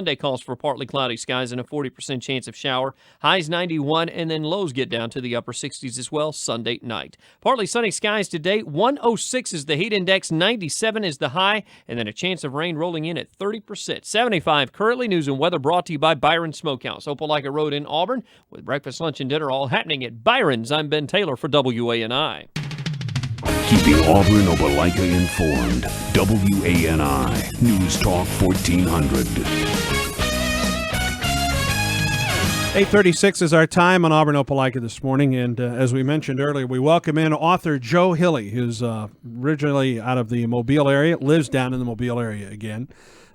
Sunday calls for partly cloudy skies and a 40% chance of shower. Highs 91, and then lows get down to the upper 60s as well Sunday night. Partly sunny skies today. 106 is the heat index, 97 is the high, and then a chance of rain rolling in at 30%. 75 currently. News and weather brought to you by Byron Smokehouse, Opelika Road in Auburn, with breakfast, lunch, and dinner all happening at Byron's. I'm Ben Taylor for WANI. Keeping Auburn, Opelika informed. WANI News Talk 1400. 8:36 is our time on Auburn, Opelika this morning, and as we mentioned earlier, we welcome in author Joe Hilley, who's originally out of the Mobile area, lives down in the Mobile area again,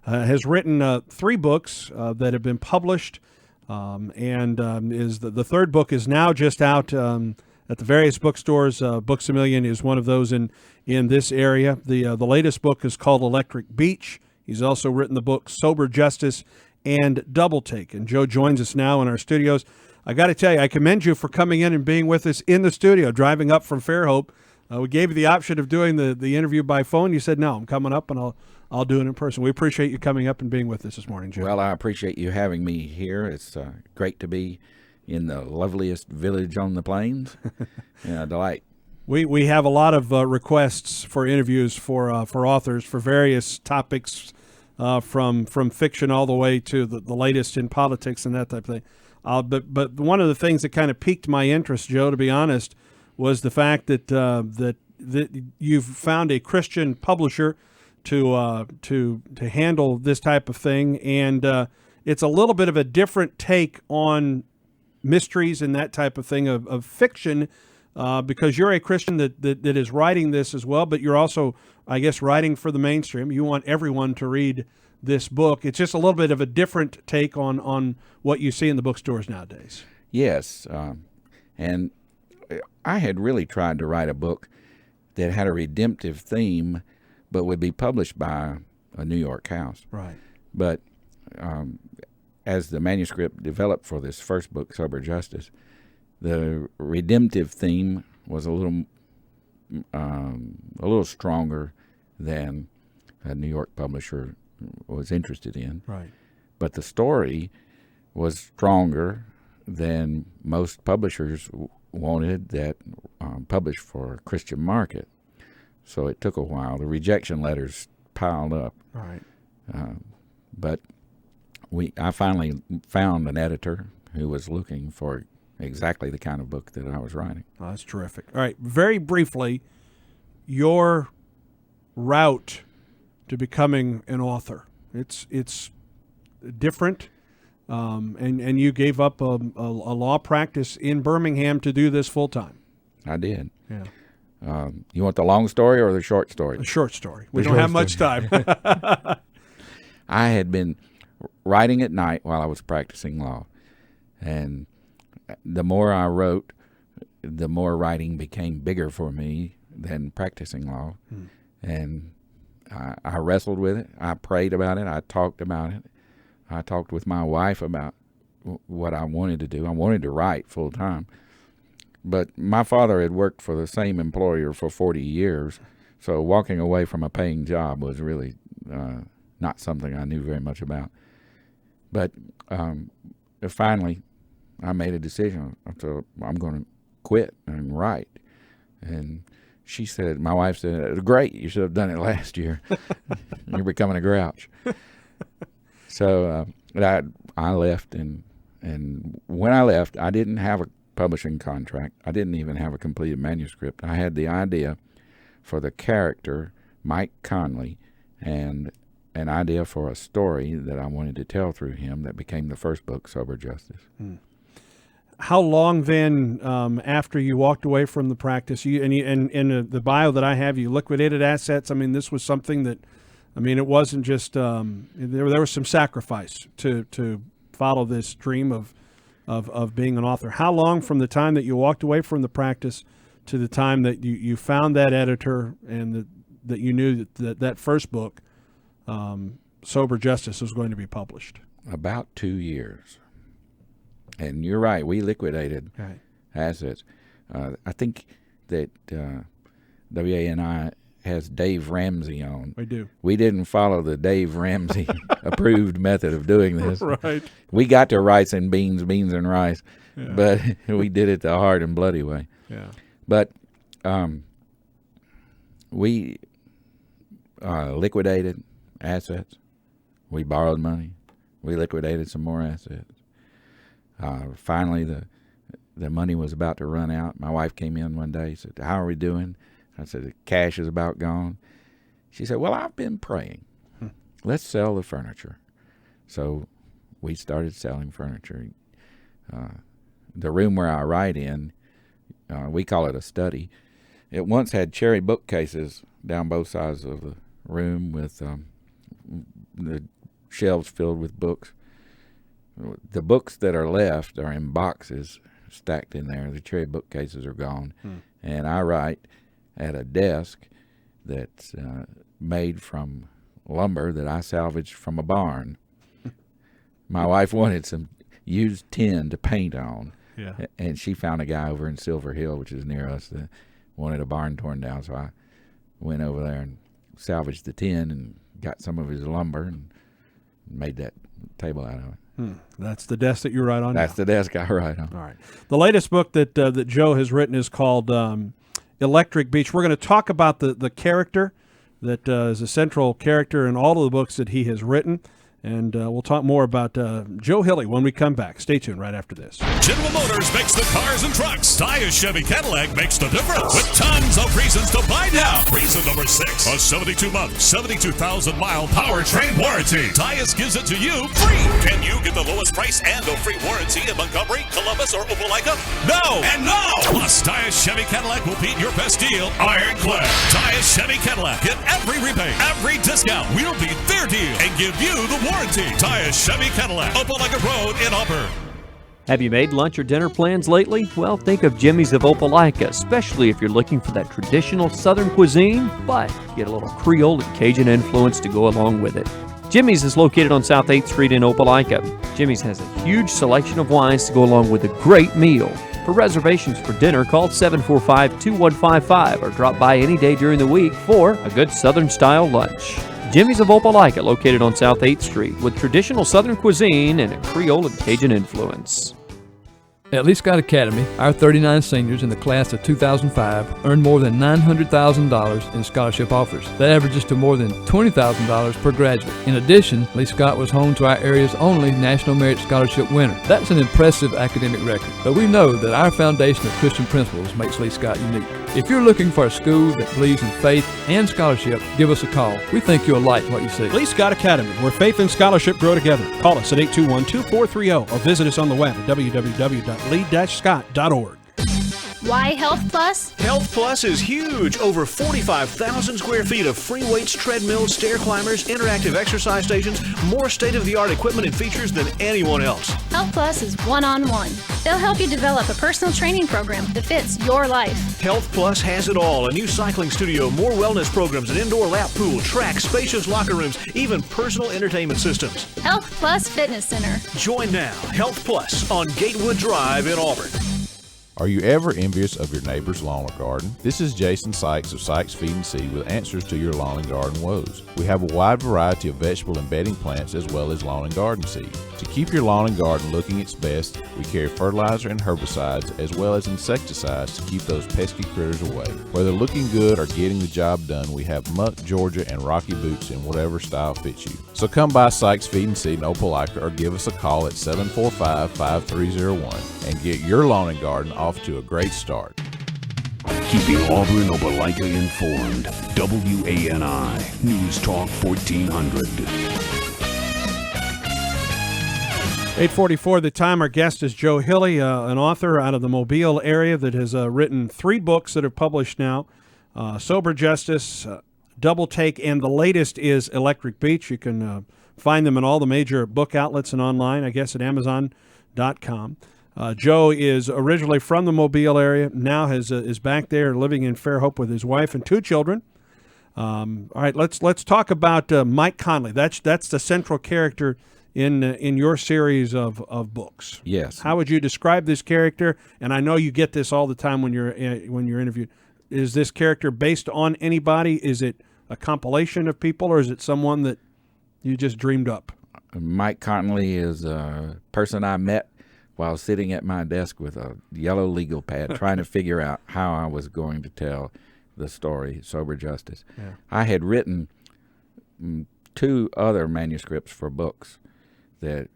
has written 3 books that have been published, and is the third book is now just out at the various bookstores. Books A Million is one of those in this area. The latest book is called Electric Beach. He's also written the book Sober Justice and Double Take. And Joe joins us now in our studios. I got to tell you, I commend you for coming in and being with us in the studio, driving up from Fairhope. We gave you the option of doing the interview by phone. You said, no, I'm coming up and I'll do it in person. We appreciate you coming up and being with us this morning, Joe. Well, I appreciate you having me here. It's great to be in the loveliest village on the plains. Yeah, delight. We have a lot of requests for interviews for authors for various topics, from fiction all the way to the latest in politics and that type of thing. But one of the things that kind of piqued my interest, Joe, to be honest, was the fact that that you've found a Christian publisher to handle this type of thing, and it's a little bit of a different take on mysteries and that type of thing of fiction, because you're a Christian that is writing this as well, but you're also, I guess, writing for the mainstream. You want everyone to read this book. It's just a little bit of a different take on what you see in the bookstores nowadays. Yes, and I had really tried to write a book that had a redemptive theme, but would be published by a New York house. Right. But as the manuscript developed for this first book, Sober Justice, the redemptive theme was a little stronger than a New York publisher was interested in. Right. But the story was stronger than most publishers wanted that published for a Christian market. So it took a while. The rejection letters piled up. Right. But I finally found an editor who was looking for exactly the kind of book that I was writing. Oh, that's terrific. All right, very briefly, your route to becoming an author. It's different, and you gave up a law practice in Birmingham to do this full time. I did. Yeah. You want the long story or the short story? A short story. We don't have much time. I had been writing at night while I was practicing law, and the more I wrote, the more writing became bigger for me than practicing law. And I wrestled with it. I prayed about it. I talked about it. I talked with my wife about what I wanted to do. I wanted to write full time. But my father had worked for the same employer for 40 years, so walking away from a paying job was really not something I knew very much about. But finally, I made a decision. I thought, I'm going to quit and write. And she said, my wife said, great, you should have done it last year. You're becoming a grouch. So I left, and when I left, I didn't have a publishing contract. I didn't even have a completed manuscript. I had the idea for the character, Mike Conley, and an idea for a story that I wanted to tell through him that became the first book, Sober Justice. How long then, after you walked away from the practice, in the bio that I have, you liquidated assets? I mean, this was something that, it wasn't just, there was some sacrifice to follow this dream of being an author. How long from the time that you walked away from the practice to the time that you found that editor and that you knew that first book, Sober Justice, was going to be published? About 2 years. And you're right, we liquidated assets. I think that WANI has Dave Ramsey on. We do. We didn't follow the Dave Ramsey approved method of doing this. Right. We got to rice and beans and rice, but we did it the hard and bloody way. Yeah. But we liquidated assets. We borrowed money. We liquidated some more assets. Finally, the money was about to run out. My wife came in one day and said, "How are we doing?" I said, "The cash is about gone." She said, "Well, I've been praying. Let's sell the furniture." So we started selling furniture. The room where I write in, we call it a study. It once had cherry bookcases down both sides of the room with the shelves filled with books. The books that are left are in boxes stacked in there. The cherry bookcases are gone. And I write at a desk that's made from lumber that I salvaged from a barn. My wife wanted some used tin to paint on, and she found a guy over in Silver Hill, which is near us, that wanted a barn torn down. So I went over there and salvaged the tin and got some of his lumber and made that table out of it. That's the desk that you write on. That's the desk I write on. All right. The latest book that that Joe has written is called Electric Beach. We're going to talk about the character that is a central character in all of the books that he has written. And we'll talk more about Joe Hilley when we come back. Stay tuned right after this. General Motors makes the cars and trucks. Tyus Chevy Cadillac makes the difference. With tons of reasons to buy now. Reason number 6, a 72-month, 72,000-mile powertrain warranty. Tyus gives it to you free. Can you get the lowest price and a free warranty in Montgomery, Columbus, or Opelika? No and no. Plus, Tyus Chevy Cadillac will beat your best deal, ironclad. Tyus Chevy Cadillac. Get every rebate, every discount. We'll beat their deal and give you the warranty. Tyus Chevy Cadillac, Opelika Road in Auburn. Have you made lunch or dinner plans lately? Well, think of Jimmy's of Opelika, especially if you're looking for that traditional Southern cuisine, but get a little Creole and Cajun influence to go along with it. Jimmy's is located on South 8th Street in Opelika. Jimmy's has a huge selection of wines to go along with a great meal. For reservations for dinner, call 745-2155 or drop by any day during the week for a good Southern-style lunch. Jimmy's of Opelika, located on South 8th Street, with traditional Southern cuisine and a Creole and Cajun influence. At Lee Scott Academy, our 39 seniors in the class of 2005 earned more than $900,000 in scholarship offers. That averages to more than $20,000 per graduate. In addition, Lee Scott was home to our area's only National Merit Scholarship winner. That's an impressive academic record, but we know that our foundation of Christian principles makes Lee Scott unique. If you're looking for a school that believes in faith and scholarship, give us a call. We think you'll like what you see. Lee Scott Academy, where faith and scholarship grow together. Call us at 821-2430 or visit us on the web at www.lee-scott.org. Why Health Plus? Health Plus is huge. Over 45,000 square feet of free weights, treadmills, stair climbers, interactive exercise stations, more state-of-the-art equipment and features than anyone else. Health Plus is one-on-one. They'll help you develop a personal training program that fits your life. Health Plus has it all. A new cycling studio, more wellness programs, an indoor lap pool, track, spacious locker rooms, even personal entertainment systems. Health Plus Fitness Center. Join now. Health Plus on Gatewood Drive in Auburn. Are you ever envious of your neighbor's lawn or garden? This is Jason Sykes of Sykes Feed and Seed with answers to your lawn and garden woes. We have a wide variety of vegetable and bedding plants as well as lawn and garden seed. To keep your lawn and garden looking its best, we carry fertilizer and herbicides as well as insecticides to keep those pesky critters away. Whether looking good or getting the job done, we have Muck, Georgia, and Rocky boots in whatever style fits you. So come by Sykes Feed and Seed in Opelika or give us a call at 745-5301 and get your lawn and garden off to a great start. Keeping Auburn, Opelika informed. WANI News Talk 1400. 8:44 the time. Our guest is Joe Hilley, an author out of the Mobile area that has written 3 books that are published now. Sober Justice, Double Take, and the latest is Electric Beach. You can find them in all the major book outlets and online, I guess at Amazon.com. Joe is originally from the Mobile area, now is back there living in Fairhope with his wife and 2 children. All right, let's talk about Mike Conley. That's the central character in your series of books. Yes. How would you describe this character? And I know you get this all the time when you're interviewed. is this character based on anybody? Is it a compilation of people, or is it someone that you just dreamed up? Mike Conley is a person I met while sitting at my desk with a yellow legal pad trying to figure out how I was going to tell the story, Sober Justice. Yeah. I had written 2 other manuscripts for books that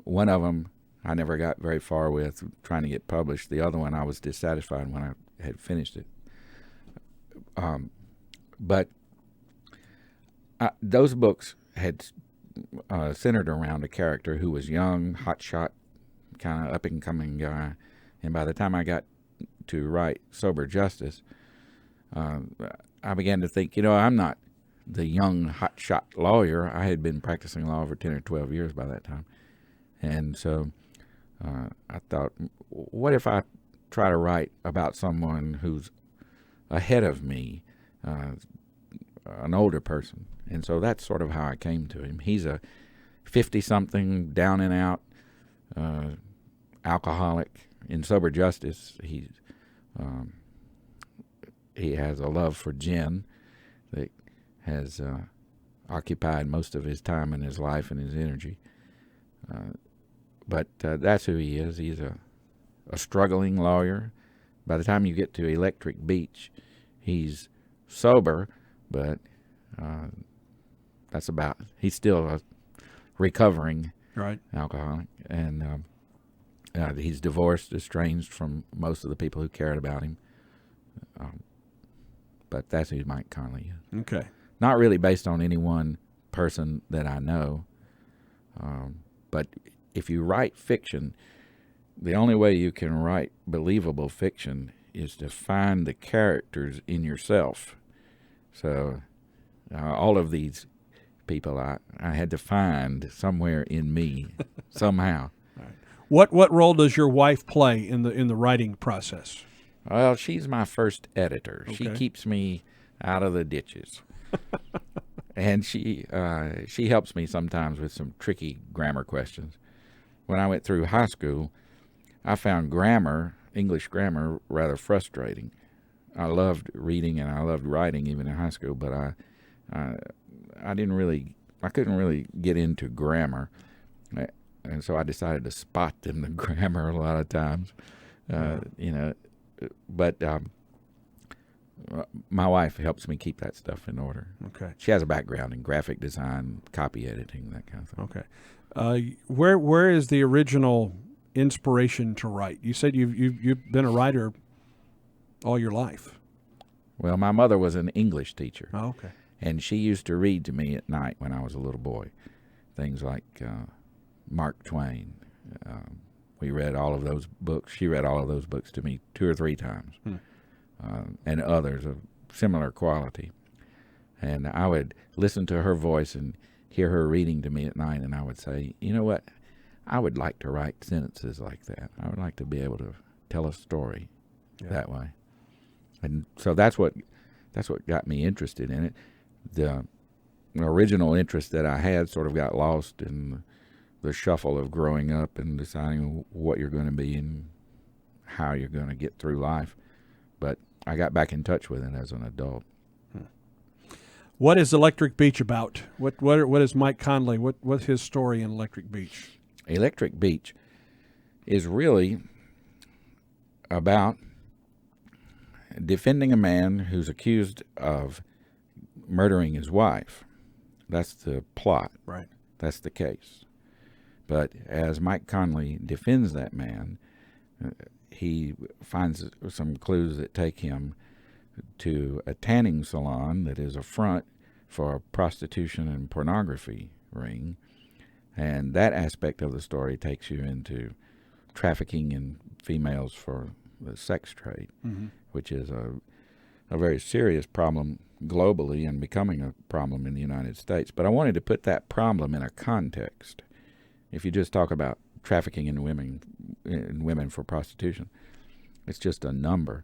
one of them I never got very far with trying to get published. The other one I was dissatisfied when I had finished it. But those books had centered around a character who was young, hotshot, kind of up-and-coming guy. And by the time I got to write Sober Justice, I began to think, I'm not the young, hotshot lawyer. I had been practicing law for 10 or 12 years by that time. And so I thought, what if I try to write about someone who's ahead of me, an older person? And so that's sort of how I came to him. He's a 50-something, down and out alcoholic. In Sober Justice, he has a love for gin that has occupied most of his time in his life and his energy. But that's who he is. He's a struggling lawyer. By the time you get to Electric Beach, he's sober, but he's still a recovering alcoholic. And he's divorced, estranged from most of the people who cared about him. But that's who Mike Conley is. Okay. Not really based on any one person that I know. But if you write fiction, the only way you can write believable fiction is to find the characters in yourself. So all of these people I had to find somewhere in me somehow. What role does your wife play in the writing process? Well, she's my first editor. Okay. She keeps me out of the ditches. And she helps me sometimes with some tricky grammar questions. When I went through high school, I found English grammar, rather frustrating. I loved reading and I loved writing even in high school, but I couldn't really get into grammar. And so I decided to spot them the grammar a lot of times, But my wife helps me keep that stuff in order. Okay. She has a background in graphic design, copy editing, that kind of thing. Okay. Where is the original inspiration to write? You said you've been a writer all your life. Well, my mother was an English teacher. Oh, okay. And she used to read to me at night when I was a little boy, things like Mark Twain. We read all of those books. She read all of those books to me 2 or 3 times, and others of similar quality. And I would listen to her voice and hear her reading to me at night, and I would say, you know what? I would like to write sentences like that. I would like to be able to tell a story that way. And so that's what got me interested in it. The original interest that I had sort of got lost in the shuffle of growing up and deciding what you're going to be and how you're going to get through life. But I got back in touch with it as an adult. What is Electric Beach about? What is Mike Conley? What's his story in Electric Beach? Electric Beach is really about defending a man who's accused of murdering his wife. That's the plot. Right. That's the case. But as Mike Conley defends that man, he finds some clues that take him to a tanning salon that is a front for a prostitution and pornography ring. And that aspect of the story takes you into trafficking in females for the sex trade, which is a very serious problem globally and becoming a problem in the United States. But I wanted to put that problem in a context. If you just talk about trafficking in women for prostitution, it's just a number.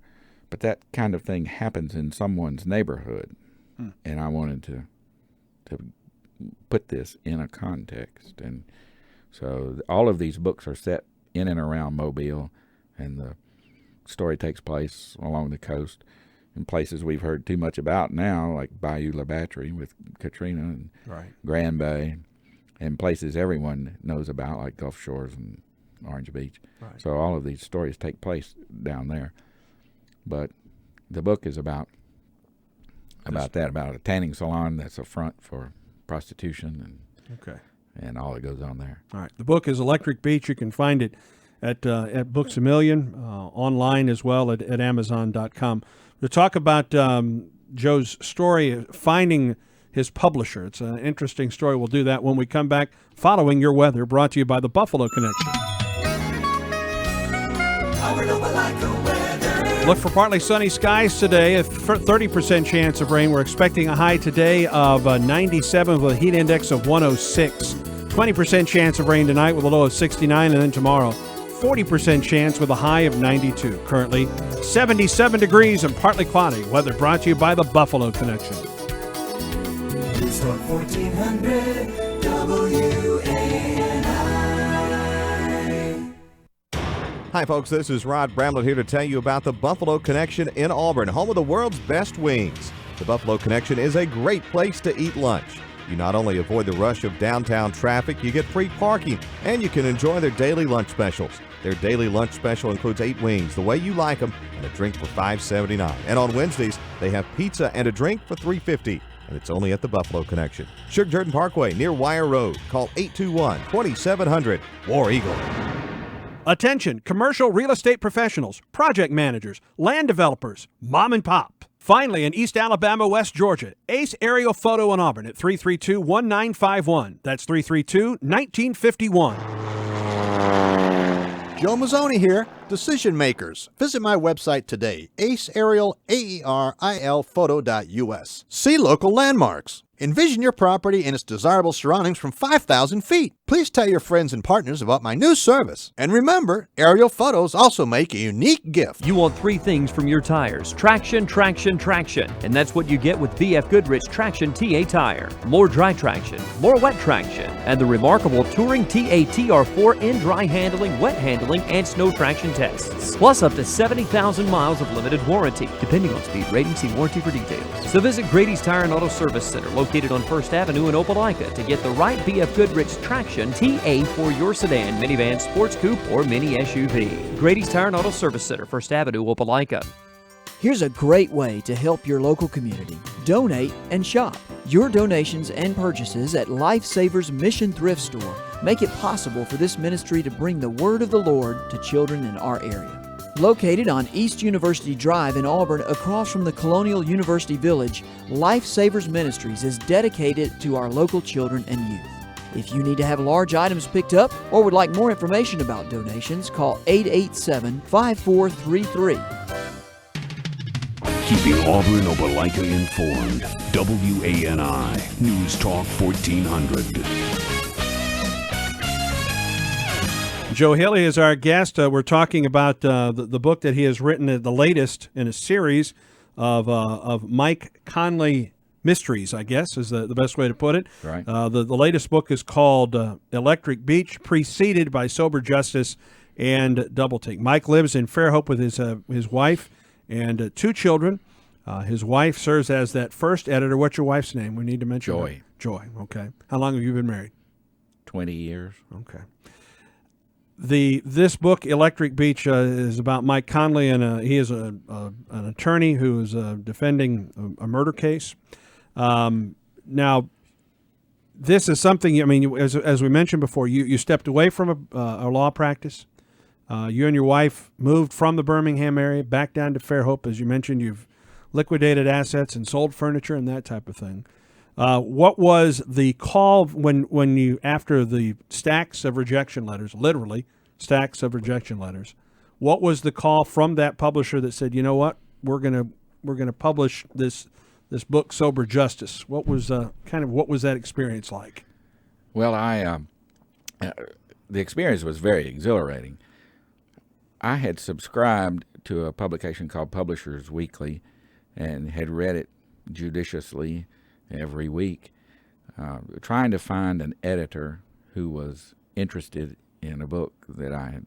But that kind of thing happens in someone's neighborhood, and I wanted to put this in a context. And so all of these books are set in and around Mobile, and the story takes place along the coast. in places we've heard too much about now, like Bayou La Battery with Katrina and Grand Bay, and places everyone knows about, like Gulf Shores and Orange Beach. Right. So all of these stories take place down there. But the book is about that, about a tanning salon that's a front for prostitution and all that goes on there. All right. The book is Electric Beach. You can find it at Books A Million, online as well at Amazon.com. We'll talk about Joe's story, finding his publisher. It's an interesting story. We'll do that when we come back, following your weather, brought to you by the Buffalo Connection. Look for partly sunny skies today, a 30% chance of rain. We're expecting a high today of 97 with a heat index of 106. 20% chance of rain tonight with a low of 69, and then tomorrow, 40% chance with a high of 92. Currently, 77 degrees and partly cloudy. Weather brought to you by the Buffalo Connection. News Talk 1400 WANI. Hi, folks. This is Rod Bramlett here to tell you about the Buffalo Connection in Auburn, home of the world's best wings. The Buffalo Connection is a great place to eat lunch. You not only avoid the rush of downtown traffic, you get free parking, and you can enjoy their daily lunch specials. Their daily lunch special includes 8 wings, the way you like them, and a drink for $5.79. And on Wednesdays, they have pizza and a drink for $3.50. And it's only at the Buffalo Connection. Sugar Jordan Parkway near Wire Road. Call 821-2700 War Eagle. Attention, commercial real estate professionals, project managers, land developers, mom and pop. Finally, in East Alabama, West Georgia, Ace Aerial Photo in Auburn at 332-1951. That's 332-1951. Joe Mazzoni here, Decision Makers. Visit my website today, aceaerial.photo.us. See local landmarks. Envision your property and its desirable surroundings from 5,000 feet. Please tell your friends and partners about my new service. And remember, aerial photos also make a unique gift. You want 3 things from your tires: traction, traction, traction. And that's what you get with BF Goodrich Traction TA Tire. More dry traction, more wet traction, and the remarkable Touring TA TR4 in dry handling, wet handling, and snow traction tests. Plus up to 70,000 miles of limited warranty, depending on speed rating. See warranty for details. So visit Grady's Tire and Auto Service Center, located on 1st Avenue in Opelika, to get the right BF Goodrich Traction TA for your sedan, minivan, sports coupe, or mini SUV. Grady's Tire and Auto Service Center, 1st Avenue, Opelika. Here's a great way to help your local community. Donate and shop. Your donations and purchases at Lifesavers Mission Thrift Store make it possible for this ministry to bring the word of the Lord to children in our area. Located on East University Drive in Auburn, across from the Colonial University Village, Lifesavers Ministries is dedicated to our local children and youth. If you need to have large items picked up or would like more information about donations, call 887-5433. Keeping Auburn, Opelika informed. WANI News Talk 1400. Joe Hilley is our guest. We're talking about the book that he has written, the latest in a series of Mike Conley mysteries, I guess, is the best way to put it. Right. The latest book is called Electric Beach, preceded by Sober Justice and Double Take. Mike lives in Fairhope with his wife and 2 children. His wife serves as that first editor. What's your wife's name? We need to mention Joy. her. Joy, okay. How long have you been married? 20 years. Okay. This book, Electric Beach, is about Mike Conley, and he is an attorney who is defending a murder case. Now, this is something, I mean, as we mentioned before, you stepped away from a law practice. You and your wife moved from the Birmingham area back down to Fairhope. As you mentioned, you've liquidated assets and sold furniture and that type of thing. What was the call when you, after the stacks of rejection letters, literally stacks of rejection letters, what was the call from that publisher that said, you know what, we're gonna publish this book, Sober Justice? What was what was that experience like? Well, the experience was very exhilarating. I had subscribed to a publication called Publishers Weekly and had read it judiciously every week, trying to find an editor who was interested in a book that I had,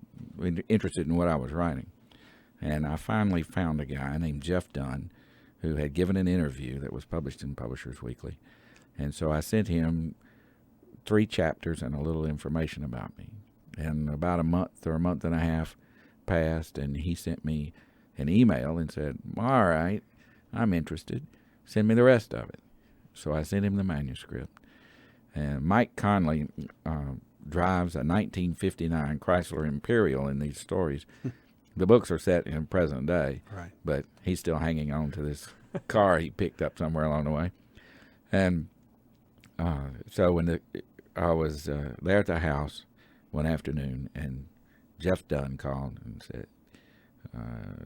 interested in what I was writing. And I finally found a guy named Jeff Dunn who had given an interview that was published in Publishers Weekly. And so I sent him 3 chapters and a little information about me. And about a month or a month and a half passed, and he sent me an email and said, all right, I'm interested. Send me the rest of it. So I sent him the manuscript. And Mike Conley drives a 1959 Chrysler Imperial in these stories. The books are set in present day, right, but he's still hanging on to this car he picked up somewhere along the way. And so when I was there at the house one afternoon, and Jeff Dunn called and said,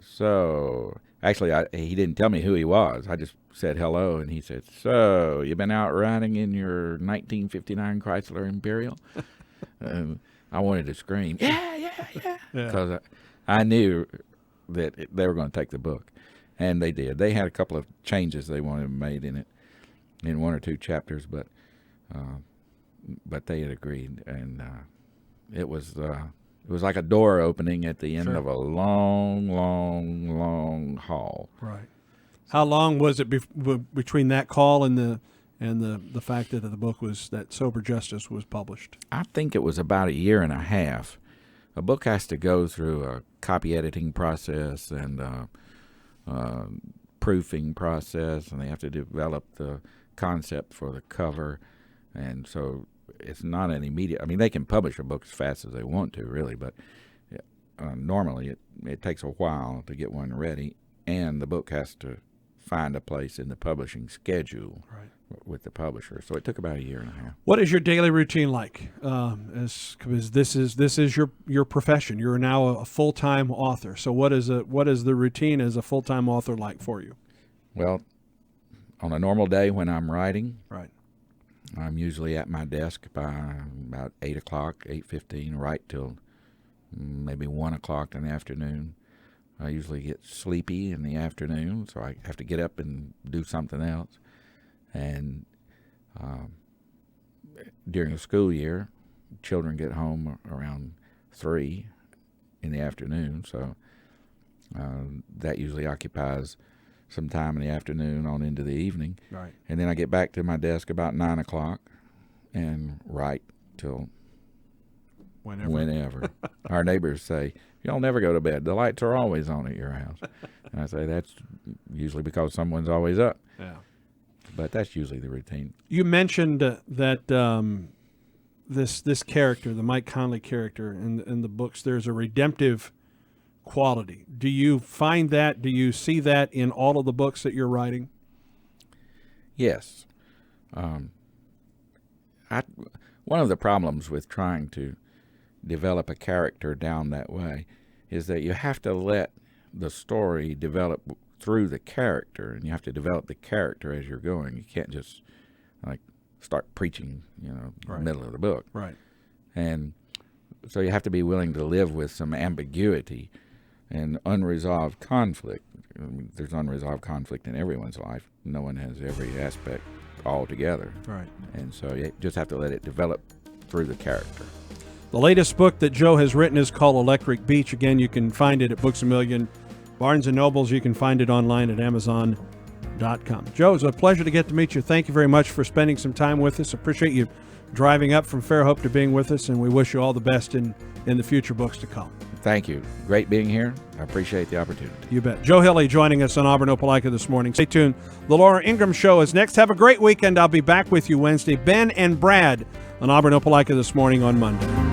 so actually he didn't tell me who he was. I just said hello, and he said, so you been out riding in your 1959 Chrysler Imperial? I wanted to scream, yeah, because I knew that they were going to take the book, and they did. They had a couple of changes they wanted made in it, in 1 or 2 chapters, but they had agreed, and it was like a door opening at the end of a long, long, long haul. Right. How long was it between that call and the fact that the book was, that Sober Justice was published? I think it was about 1.5 years. A book has to go through a copy editing process and proofing process, and they have to develop the concept for the cover, and so it's not an immediate. I mean, they can publish a book as fast as they want to, really, but normally it takes a while to get one ready, and the book has to find a place in the publishing schedule with the publisher. So it took about 1.5 years. What is your daily routine like? Because this is your profession. You're now a full-time author. So what is the routine as a full-time author like for you? Well, on a normal day when I'm writing, right, I'm usually at my desk by about 8 o'clock, 8:15, right till maybe 1 o'clock in the afternoon. I usually get sleepy in the afternoon, so I have to get up and do something else. And during the school year, children get home around 3 in the afternoon, so that usually occupies some time in the afternoon on into the evening. Right. And then I get back to my desk about 9 o'clock and write till whenever. Our neighbors say, y'all never go to bed. The lights are always on at your house. And I say, that's usually because someone's always up. Yeah. But that's usually the routine. You mentioned that this character, the Mike Conley character in the books, there's a redemptive quality. Do you find that? Do you see that in all of the books that you're writing? Yes. One of the problems with trying to develop a character down that way is that you have to let the story develop through the character, and you have to develop the character as you're going. You can't just start preaching, in the middle of the book. Right. And so you have to be willing to live with some ambiguity and unresolved conflict. I mean, there's unresolved conflict in everyone's life. No one has every aspect all together. Right. And so you just have to let it develop through the character. The latest book that Joe has written is called Electric Beach. Again, you can find it at Books A Million, Barnes & Nobles. You can find it online at Amazon.com. Joe, it's a pleasure to get to meet you. Thank you very much for spending some time with us. Appreciate you driving up from Fairhope to being with us, and we wish you all the best in the future books to come. Thank you. Great being here. I appreciate the opportunity. You bet. Joe Hilley joining us on Auburn Opelika this morning. Stay tuned. The Laura Ingraham Show is next. Have a great weekend. I'll be back with you Wednesday. Ben and Brad on Auburn Opelika this morning on Monday.